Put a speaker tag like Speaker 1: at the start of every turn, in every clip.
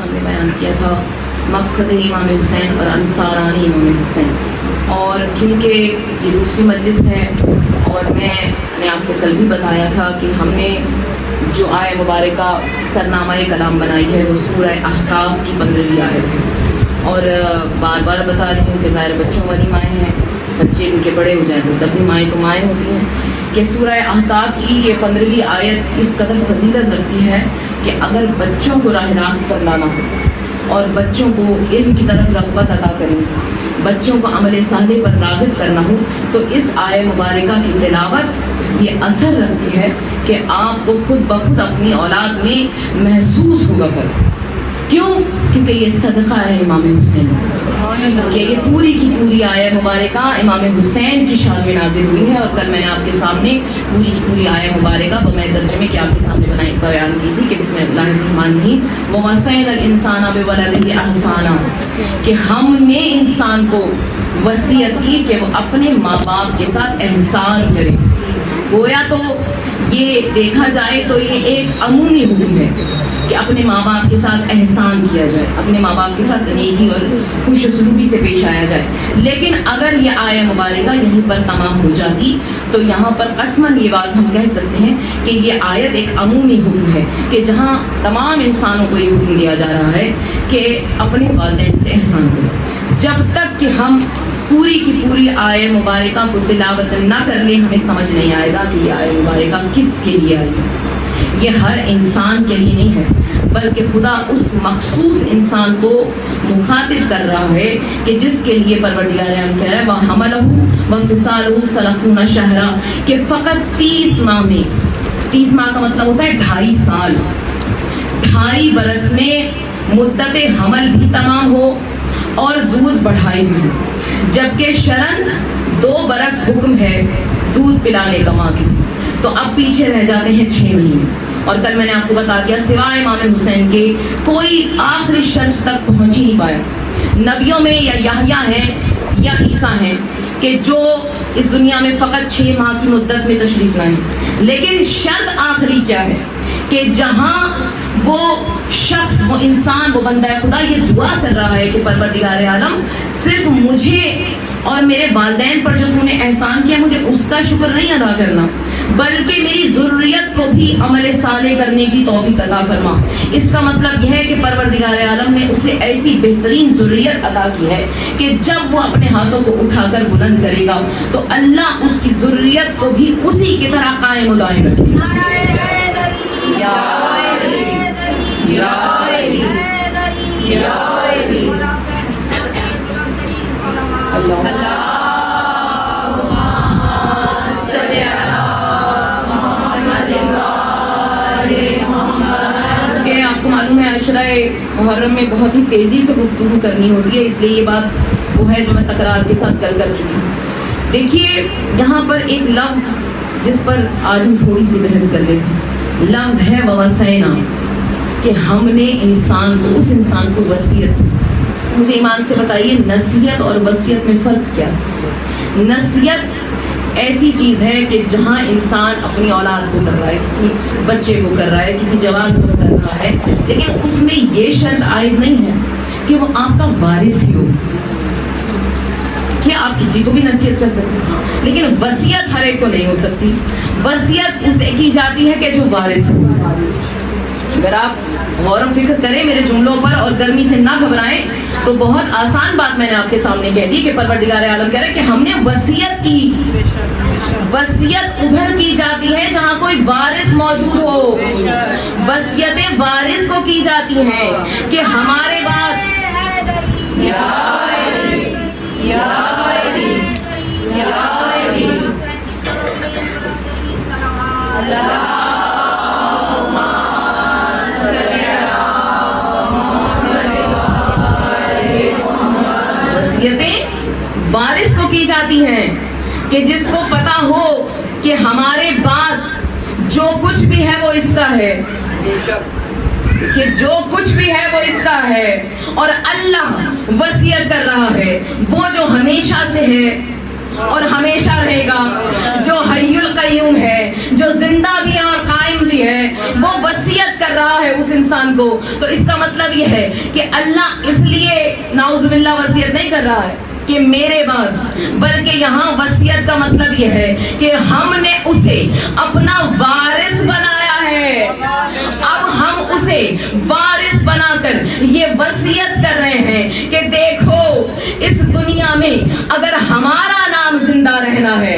Speaker 1: سامنے بیان کیا تھا مقصد امام حسین اور انصارانی امام حسین، اور کیونکہ یہ دوسری مجلس ہے اور میں نے آپ کو کل بھی بتایا تھا کہ ہم نے جو آیہ مبارکہ سرنامہ کلام بنائی ہے وہ سورہ احقاف کی 15ویں آیت ہے، اور بار بار بتا رہی ہوں کہ ظاہر بچوں والی مائیں ہیں، بچے ان کے بڑے ہو جائیں تو تب بھی مائیں تو مائیں ہوتی ہیں، کہ سورہ احقاف کی یہ 15ویں آیت اس قدر فضیلت رکھتی ہے کہ اگر بچوں کو راہ راست پر لانا ہو اور بچوں کو علم کی طرف رغبت عطا کرنی ہو، بچوں کو عمل صالح پر راغب کرنا ہو، تو اس آیہ مبارکہ کی تلاوت یہ اثر رکھتی ہے کہ آپ کو خود بخود اپنی اولاد میں محسوس ہوگا فرق۔ کیوں؟ کیونکہ یہ صدقہ ہے امام حسین، کہ یہ پوری کی پوری آیہ مبارکہ امام حسین کی شان میں نازل ہوئی ہے، اور کل میں نے آپ کے سامنے پوری کی پوری آیہ مبارکہ بمع ترجمے کے آپ کے سامنے بیان کی تھی کہ بسم اللہ الرحمن الرحیم وَوَصَّيْنَا الْإِنسَانَ بِوَلَدِهِ إِحْسَانًا، کہ ہم نے انسان کو وصیت کی کہ وہ اپنے ماں باپ کے ساتھ احسان کرے۔ گویا تو یہ دیکھا جائے تو یہ ایک عمومی حکم ہے کہ اپنے ماں باپ کے ساتھ احسان کیا جائے، اپنے ماں باپ کے ساتھ نیکی اور خوش سلوکی سے پیش آیا جائے، لیکن اگر یہ آیہ مبارکہ یہیں پر تمام ہو جاتی تو یہاں پر قسماً یہ بات ہم کہہ سکتے ہیں کہ یہ آیت ایک عمومی حکم ہے، کہ جہاں تمام انسانوں کو یہ حکم دیا جا رہا ہے کہ اپنے والدین سے احسان کریں۔ جب تک کہ ہم پوری کی پوری آیہ مبارکہ کو تلاوت نہ کر لیں ہمیں سمجھ نہیں آئے گا کہ یہ آیہ مبارکہ کس کے لیے آئی ہے۔ یہ ہر انسان کے لیے نہیں ہے، بلکہ خدا اس مخصوص انسان کو مخاطب کر رہا ہے کہ جس کے لیے پروردگار عالم کہہ رہا ہے وَحَمَلَهُ وَفِصَالُهُ 30 شَهْرًا، کہ فقط 30 ماہ میں، 30 ماہ کا مطلب ہوتا ہے 2.5 سال، 2.5 برس میں مدت حمل بھی تمام ہو اور دودھ بڑھائی بھی، جبکہ شرن 2 برس حکم ہے دودھ پلانے کا ماں کی، تو اب پیچھے رہ جاتے ہیں 6 مہینے۔ اور کل میں نے آپ کو بتا دیا سوائے امام حسین کے کوئی آخری شرط تک پہنچ ہی نہیں پایا۔ نبیوں میں یا یحییٰ ہیں یا عیسیٰ ہیں کہ جو اس دنیا میں فقط 6 ماہ کی مدت میں تشریف لائیں، لیکن شرط آخری کیا ہے کہ جہاں وہ شخص، وہ انسان، وہ بندہ خدا یہ دعا کر رہا ہے کہ پروردگار عالم صرف مجھے اور میرے والدین پر جو تم نے احسان کیا مجھے اس کا شکر نہیں ادا کرنا، بلکہ میری ضروریت کو بھی عمل صالح کرنے کی توفیق عطا فرما۔ اس کا مطلب یہ ہے کہ پروردگار عالم نے اسے ایسی بہترین ضروریت عطا کی ہے کہ جب وہ اپنے ہاتھوں کو اٹھا کر بلند کرے گا تو اللہ اس کی ضروریت کو بھی اسی کی طرح قائم و دائم رکھے گا۔ آپ کو معلوم ہے عشرہ محرم میں بہت ہی تیزی سے گفتگو کرنی ہوتی ہے، اس لیے یہ بات وہ ہے جو میں تکرار کے ساتھ کل کر چکی ہوں۔ دیکھیے یہاں پر ایک لفظ جس پر آج ہم تھوڑی سی بحث کر لیتے ہیں، لفظ ہے وَوَصَّيْنَا، کہ ہم نے انسان کو، اس انسان کو وصیت۔ مجھے ایمان سے بتائیے نصیحت اور وصیت میں فرق کیا ہے؟ نصیحت ایسی چیز ہے کہ جہاں انسان اپنی اولاد کو کر رہا ہے، کسی بچے کو کر رہا ہے، کسی جوان کو کر رہا ہے، لیکن اس میں یہ شرط عائد نہیں ہے کہ وہ آپ کا وارث ہی ہو، کہ آپ کسی کو بھی نصیحت کر سکتے ہیں، لیکن وصیت ہر ایک کو نہیں ہو سکتی۔ وصیت اسے کی جاتی ہے کہ جو وارث ہو۔ اگر آپ غور و فکر کریں میرے جملوں پر اور گرمی سے نہ گھبرائیں تو بہت آسان بات میں نے آپ کے سامنے کہہ دی کہ پروردگار عالم کہہ رہا ہے کہ ہم نے وصیت کی۔ وصیت ادھر کی جاتی ہے جہاں کوئی وارث موجود ہو، وصیتیں وارث کو کی جاتی ہیں کہ ہمارے بعد وارث کو کی جاتی ہیں کہ جس کو پتا ہو کہ ہمارے بعد جو کچھ بھی ہے وہ اس کا ہے، کہ جو کچھ بھی ہے وہ اس کا ہے، اور اللہ وصیت کر رہا ہے وہ جو ہمیشہ سے ہے اور ہمیشہ رہے گا، جو حی القیوم ہے، جو زندہ بھی ہے اور قائم بھی ہے وہ وصیت کر رہا ہے اس انسان کو، تو اس کا مطلب یہ ہے کہ اللہ اس لیے نعوذ باللہ وصیت نہیں کر رہا ہے کہ میرے بعد، بلکہ یہاں وصیت کا مطلب یہ ہے کہ ہم نے اسے اپنا وارث بنایا ہے، اب ہم اسے وارث بنا کر یہ وصیت کر رہے ہیں کہ دیکھو اس دنیا میں اگر ہمارا نام زندہ رہنا ہے،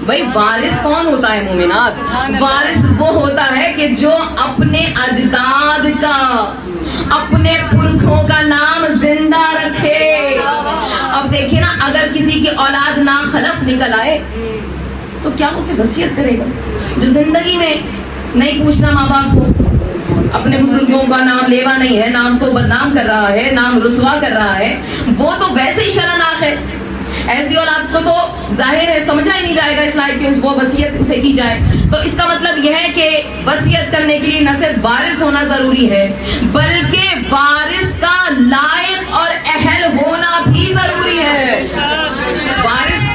Speaker 1: بھائی وارث کون ہوتا ہے مومنات؟ وارث وہ ہوتا ہے کہ جو اپنے اجداد کا، اپنے پرکھوں کا نام زندہ رکھے۔ اب دیکھیں نا، اگر کسی کی اولاد ناخلف نکل آئے تو کیا اسے وصیت کرے گا؟ جو زندگی میں نہیں پوچھنا ماں باپ کو، اپنے بزرگوں کا نام لیوا نہیں ہے، نام کو بدنام کر رہا ہے، نام رسوا کر رہا ہے، وہ تو ویسے ہی شرمناک ہے۔ ایسی اولاد کو تو ظاہر ہے سمجھا ہی نہیں جائے گا اس لائق کہ وہ وصیت اسے کی جائے۔ تو اس کا مطلب یہ ہے کہ وصیت کرنے کے لیے نہ صرف وارث ہونا ضروری ہے، بلکہ وارث کا لائق اور اہل ہونا بھی ضروری ہے۔ وارث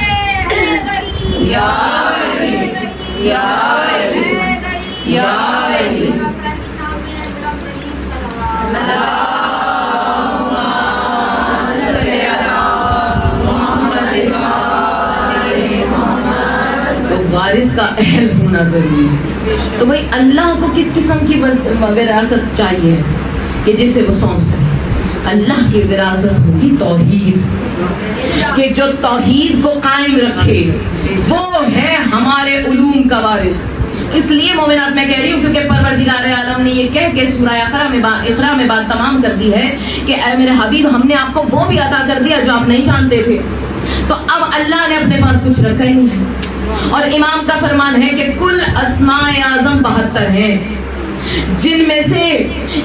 Speaker 1: وارث کا اہل ہونا ضروری ہے۔ تو بھائی اللہ کو کس قسم کی وراثت چاہیے کہ جسے وہ سونپ سکے؟ اللہ کی وراثت ہوگی توحید، کہ جو توحید کو قائم رکھے وہ ہے ہمارے علوم کا وارث۔ اس لیے مومنات میں کہہ رہی ہوں کیونکہ پروردگار عالم نے یہ کہہ کے سورہ اقرا میں بات تمام کر دی ہے کہ اے میرے حبیب ہم نے آپ کو وہ بھی عطا کر دیا جو آپ نہیں جانتے تھے۔ تو اب اللہ نے اپنے پاس کچھ رکھا ہی نہیں ہے، اور امام کا فرمان ہے کہ کل اسماء اعظم 72 ہیں، جن میں سے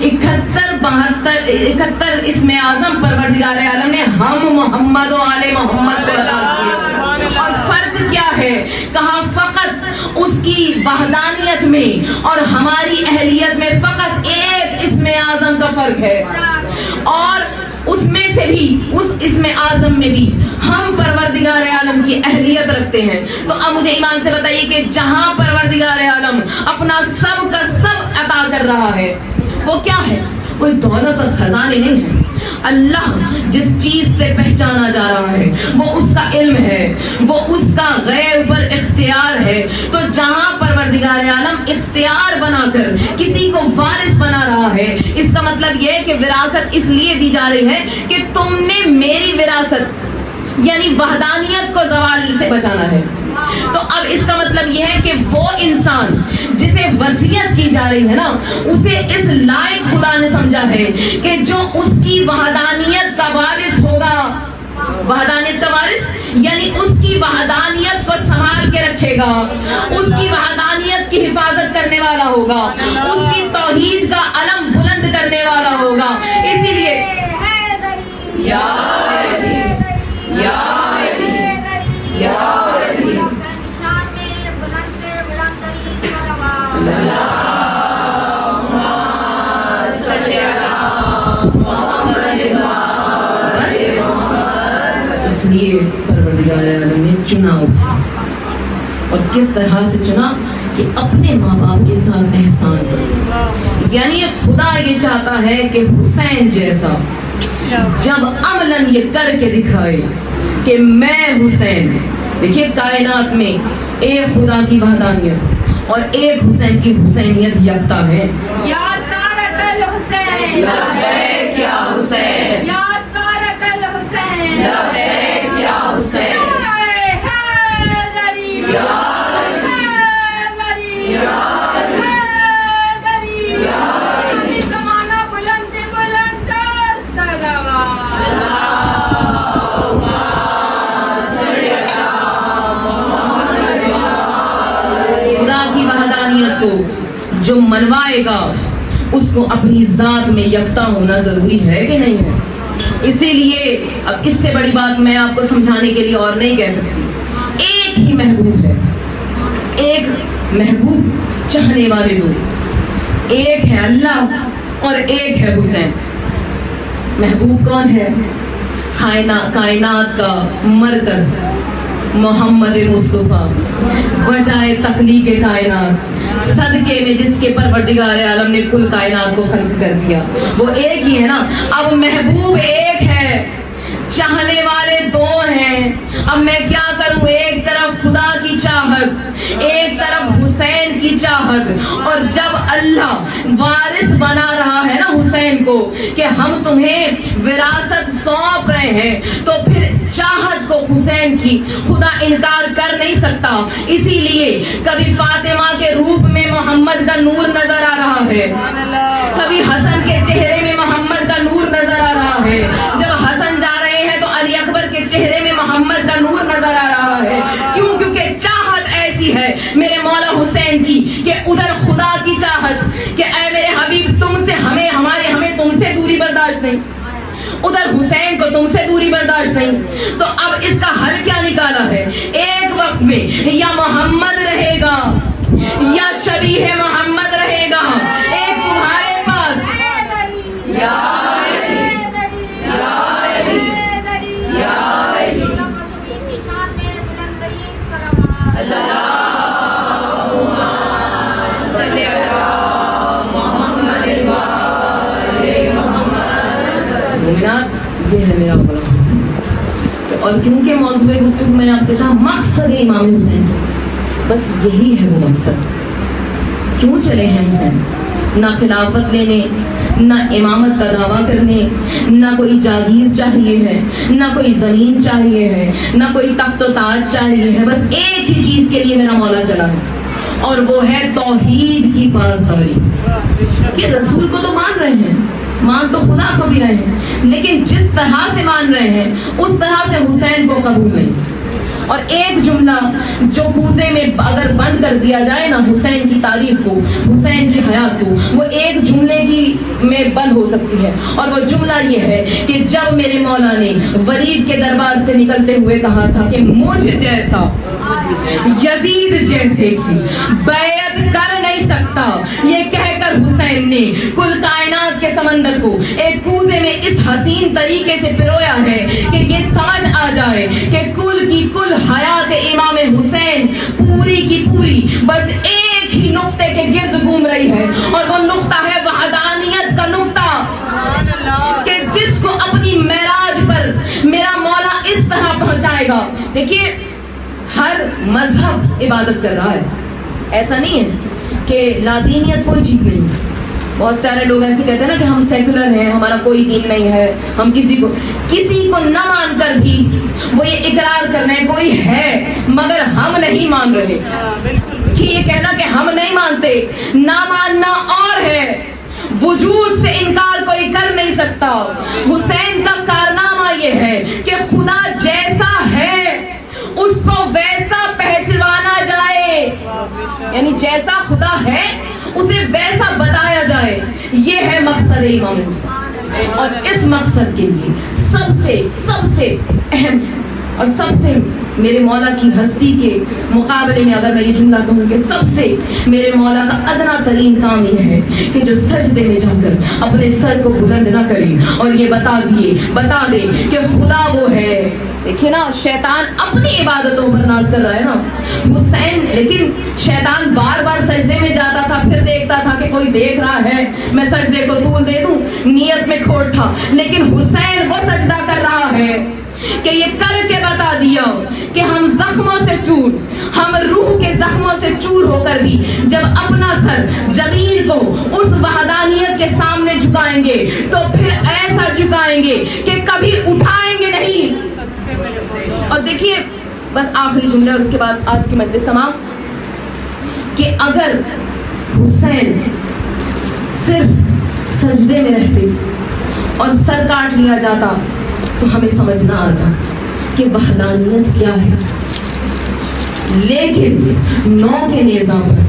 Speaker 1: 71 اسم اعظم پروردگار عالم نے ہم محمد و آل محمد کو عطا کیے۔ اور فرق کیا ہے؟ کہا فقط اس کی وحدانیت میں اور ہماری اہلیت میں فقط ایک اسم اعظم کا فرق ہے، اور اس میں سے بھی، اس اسم اعظم میں بھی ہم پروردگار عالم کی اہلیت رکھتے ہیں۔ تو اب مجھے ایمان سے بتائیے کہ جہاں پروردگار عالم اپنا سب کا سب عطا کر رہا ہے وہ کیا ہے؟ کوئی دولت اور خزانے نہیں ہے۔ اللہ جس چیز سے پہچانا جا رہا ہے وہ اس کا علم ہے، وہ اس کا غیب پر اختیار ہے۔ تو جہاں پروردگار عالم اختیار بنا کر کسی کو وارث بنا رہا ہے، اس کا مطلب یہ ہے کہ وراثت اس لیے دی جا رہی ہے کہ تم نے میری وراثت یعنی وحدانیت کو زوال سے بچانا ہے۔ تو اب اس کا مطلب یہ ہے کہ وہ انسان جسے وصیت کی جا رہی ہے نا، اسے اس لائق خدا نے سمجھا ہے کہ جو اس کی وحدانیت کا وارث ہوگا، وحدانیت کا وارث یعنی اس کی وحدانیت کو سنبھال کے رکھے گا، اس کی وحدانیت کی حفاظت کرنے والا ہوگا، اس کی توحید کا علم بلند کرنے والا ہوگا۔ اسی لیے یا اس لیے پروردگار عالم نے چنا اسے، اور کس طرح سے چنا کہ اپنے ماں باپ کے ساتھ احسان کرے۔ یعنی خدا یہ چاہتا ہے کہ حسین جیسا جب عملاً یہ کر کے دکھائے کہ میں حسین، دیکھیے کائنات میں ایک خدا کی وحدانیت اور ایک حسین کی حسینیت یکتا ہے۔
Speaker 2: یا سارت الحسین
Speaker 1: لبیک یا حسین،
Speaker 2: یا سارت الحسین
Speaker 1: لبیک یا حسین، کو جو منوائے گا اس کو اپنی ذات میں یکتا ہونا ضروری ہے کہ نہیں ہے؟ اسی لیے اب اس سے بڑی بات میں آپ کو سمجھانے کے لیے اور نہیں کہہ سکتی۔ ایک ہی محبوب ہے، ایک محبوب چاہنے والے دو، ایک ہے اللہ اور ایک ہے حسین۔ محبوب کون ہے؟ کائنات کا مرکز محمد مصطفیٰ، وجہ تخلیق کائنات، صدقے میں جس کے پروردگار عالم نے کل کائنات کو خلق کر دیا، وہ ایک ہی ہے نا۔ اب محبوب ایک ہے، چاہنے والے دو ہیں، اب میں کیا کروں؟ ایک طرف خدا کی چاہت، ایک طرف حسین کی چاہت، اور جب اللہ وارث بنا رہا ہے نا حسین کو کہ ہم تمہیں وراثت سونپ رہے ہیں، تو پھر چاہت کو حسین کی خدا انکار کر نہیں سکتا۔ اسی لیے کبھی فاطمہ کے روپ میں محمد کا نور نظر آ رہا ہے، کبھی حسن کے چہرے میں محمد کا نور نظر آ رہا ہے، جب حسن جا رہے ہیں تو علی اکبر کے چہرے میں محمد کا نور نظر آ رہا ہے۔ کیوں؟ کیونکہ چاہت ایسی ہے میرے مولا حسین کی کہ ادھر خدا کی چاہت کہ اے میرے حبیب تم سے ہمیں تم سے دوری برداشت نہیں، ادھر حسین کو تم سے دوری برداشت نہیں۔ تو اب اس کا حل کیا نکالا ہے؟ ایک وقت میں یا محمد رہے گا یا شبیہ محمد رہے گا، ایک تمہارے پاس یا یہ ہے میرا مولا حسین۔ اور کیونکہ موضوع گفتگو میں نے آپ سے کہا مقصد امام حسین، بس یہی ہے وہ مقصد۔ کیوں چلے ہیں حسین؟ نہ خلافت لینے، نہ امامت کا دعویٰ کرنے، نہ کوئی جاگیر چاہیے ہے، نہ کوئی زمین چاہیے ہے، نہ کوئی تخت و تاج چاہیے ہے، بس ایک ہی چیز کے لیے میرا مولا چلا ہے، اور وہ ہے توحید کی پاسداری۔ کہ رسول کو تو مان رہے ہیں، مان تو خدا کو بھی رہے ہیں، لیکن جس طرح سے مان رہے ہیں اس طرح سے حسین کو قبول نہیں۔ اور ایک جملہ جو کوزے میں اگر بند کر دیا جائے نا حسین کی تاریخ کو، حسین کی حیات کو، وہ ایک جملے کی میں بند ہو سکتی ہے، اور وہ جملہ یہ ہے کہ جب میرے مولا نے ولید کے دربار سے نکلتے ہوئے کہا تھا کہ مجھ جیسا یزید جیسے کی بیعت کر نہیں سکتا، یہ کہہ کر حسین نے کل کائنات کے سمندر کو ایک کوزے میں اس حسین طریقے سے پرویا ہے کہ یہ سمجھ آ جائے کہ کل کی کل حیات امام حسین پوری کی پوری بس ایک ہی نقطے کے گرد گھوم رہی ہے، اور وہ نقطہ ہے وحدانیت کا نقطہ، کہ جس کو اپنی معراج پر میرا مولا اس طرح پہنچائے گا۔ دیکھیے ہر مذہب عبادت کر رہا ہے، ایسا نہیں ہے کہ لادینیت کوئی چیز نہیں۔ بہت سارے لوگ ایسے کہتے ہیں نا کہ ہم سیکولر ہیں، ہمارا کوئی دین نہیں ہے، ہم کسی کو نہ مان کر بھی وہ یہ اقرار کرنا ہے کوئی ہے مگر ہم نہیں مان رہے۔ کہ یہ کہنا کہ ہم نہیں مانتے، نہ ماننا اور ہے، وجود سے انکار کوئی کر نہیں سکتا۔ حسین کا کارنامہ یہ ہے کہ خدا جیسا ہے اس کو ویسا پہچانا جائے، یعنی جیسا خدا ہے اسے ویسا بتایا جائے۔ یہ ہے مقصد امام حسین، اور اس مقصد کے لیے سب سے اہم اور سب سے میرے مولا کی ہستی کے مقابلے میں اگر میں یہ جملہ کہوں کہ سب سے میرے مولا کا ادنا ترین کام یہ ہے کہ جو سجدے میں جا کر اپنے سر کو بلند نہ کرے اور یہ بتا دے کہ خدا وہ ہے۔ دیکھیں نا شیطان اپنی عبادتوں پر ناز کر رہا ہے نا حسین، لیکن شیطان بار بار سجدے میں جاتا تھا، پھر دیکھتا تھا کہ کوئی دیکھ رہا ہے میں سجدے کو طول دے دوں، نیت میں کھوٹ تھا، لیکن حسین وہ سجدہ کر رہا ہے کہ یہ کر کے بتا دیا کہ ہم زخموں سے چور، ہم روح کے زخموں سے چور ہو کر بھی جب اپنا سر زمین کو اس وحدانیت کے سامنے جھکائیں گے تو پھر ایسا جھکائیں گے کہ کبھی اٹھائیں گے نہیں۔ اور دیکھیے بس آخری جملہ اور اس کے بعد آج کی مجلس تمام، کہ اگر حسین صرف سجدے میں رہتے اور سر کاٹ لیا جاتا تو ہمیں سمجھ نہ آتا کہ وحدانیت کیا ہے، لیکن نو کے نیزہ پر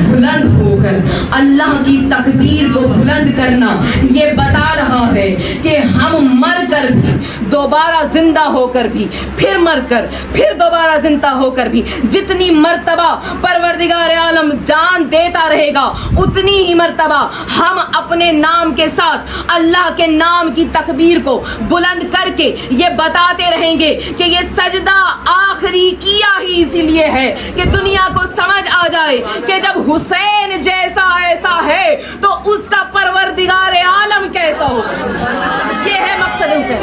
Speaker 1: بلند ہو کر اللہ کی تکبیر کو بلند کرنا یہ بتا رہا ہے کہ ہم مر کر بھی دوبارہ زندہ ہو کر بھی، پھر مر کر، پھر دوبارہ زندہ ہو کر بھی جتنی مرتبہ پروردگار عالم جان دیتا رہے گا اتنی ہی مرتبہ ہم اپنے نام کے ساتھ اللہ کے نام کی تکبیر کو بلند کر کے یہ بتاتے رہیں گے کہ یہ سجدہ آخری کیا ہی اسی لیے ہے کہ دنیا کو سمجھ آ جائے کہ جب حسین جیسا ایسا ہے تو اس کا پروردگار عالم کیسا ہو. یہ ہے مقصد حسین.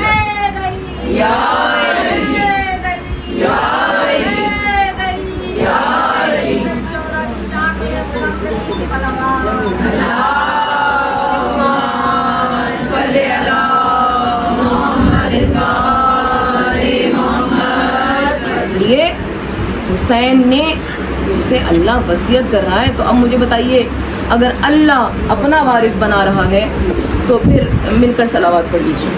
Speaker 1: اس لیے حسین نے جسے اللہ وصیت کر رہا ہے تو اب مجھے بتائیے اگر اللہ اپنا وارث بنا رہا ہے تو پھر مل کر صلوات پڑھ لیجیے.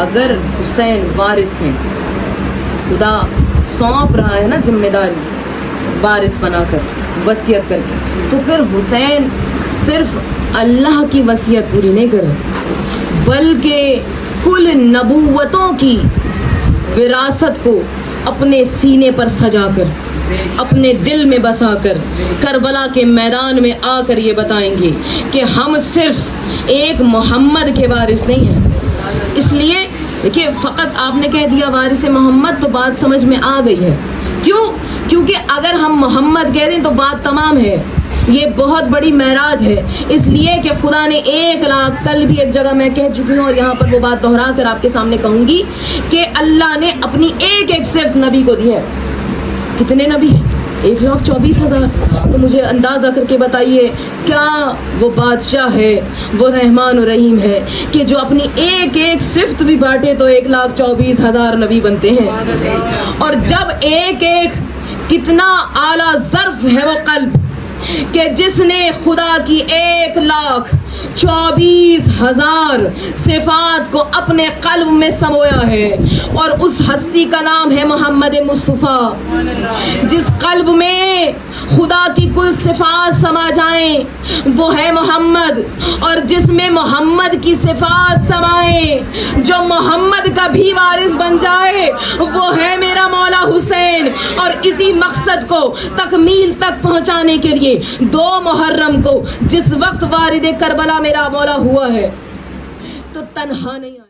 Speaker 1: اگر حسین وارث ہیں، خدا سونپ رہا ہے نا ذمہ داری وارث بنا کر وصیت کر کے، تو پھر حسین صرف اللہ کی وصیت پوری نہیں کر رہے بلکہ کل نبوتوں کی وراثت کو اپنے سینے پر سجا کر اپنے دل میں بسا کر کربلا کے میدان میں آ کر یہ بتائیں گے کہ ہم صرف ایک محمد کے وارث نہیں ہیں. اس لیے دیکھیے فقط آپ نے کہہ دیا وارث محمد تو بات سمجھ میں آ گئی ہے. کیونکہ اگر ہم محمد کہہ دیں تو بات تمام ہے. یہ بہت بڑی معراج ہے اس لیے کہ خدا نے 1 لاکھ، کل بھی ایک جگہ میں کہہ چکی ہوں اور یہاں پر وہ بات دہرا کر آپ کے سامنے کہوں گی کہ اللہ نے اپنی ایک صفت نبی کو دی ہے. کتنے نبی ہیں؟ 1,24,000. تو مجھے اندازہ کر کے بتائیے کیا وہ بادشاہ ہے، وہ رحمان و رحیم ہے کہ جو اپنی ایک صفت بھی بانٹے تو 1,24,000 نبی بنتے ہیں. اور جب ایک کتنا اعلیٰ ظرف ہے وہ قلب کہ جس نے خدا کی 1,24,000 صفات کو اپنے قلب میں سمویا ہے. اور اس ہستی کا نام ہے محمد مصطفیٰ. جس قلب میں خدا کی کل صفات سما جائیں وہ ہے محمد، اور جس میں محمد کی صفات سمائیں جو محمد کا بھی وارث بن جائے وہ ہے میرا مولا حسین. اور اسی مقصد کو تکمیل تک پہنچانے کے لیے 2 محرم کو جس وقت وارد کربلا میرا مولا ہوا ہے تو تنہا نہیں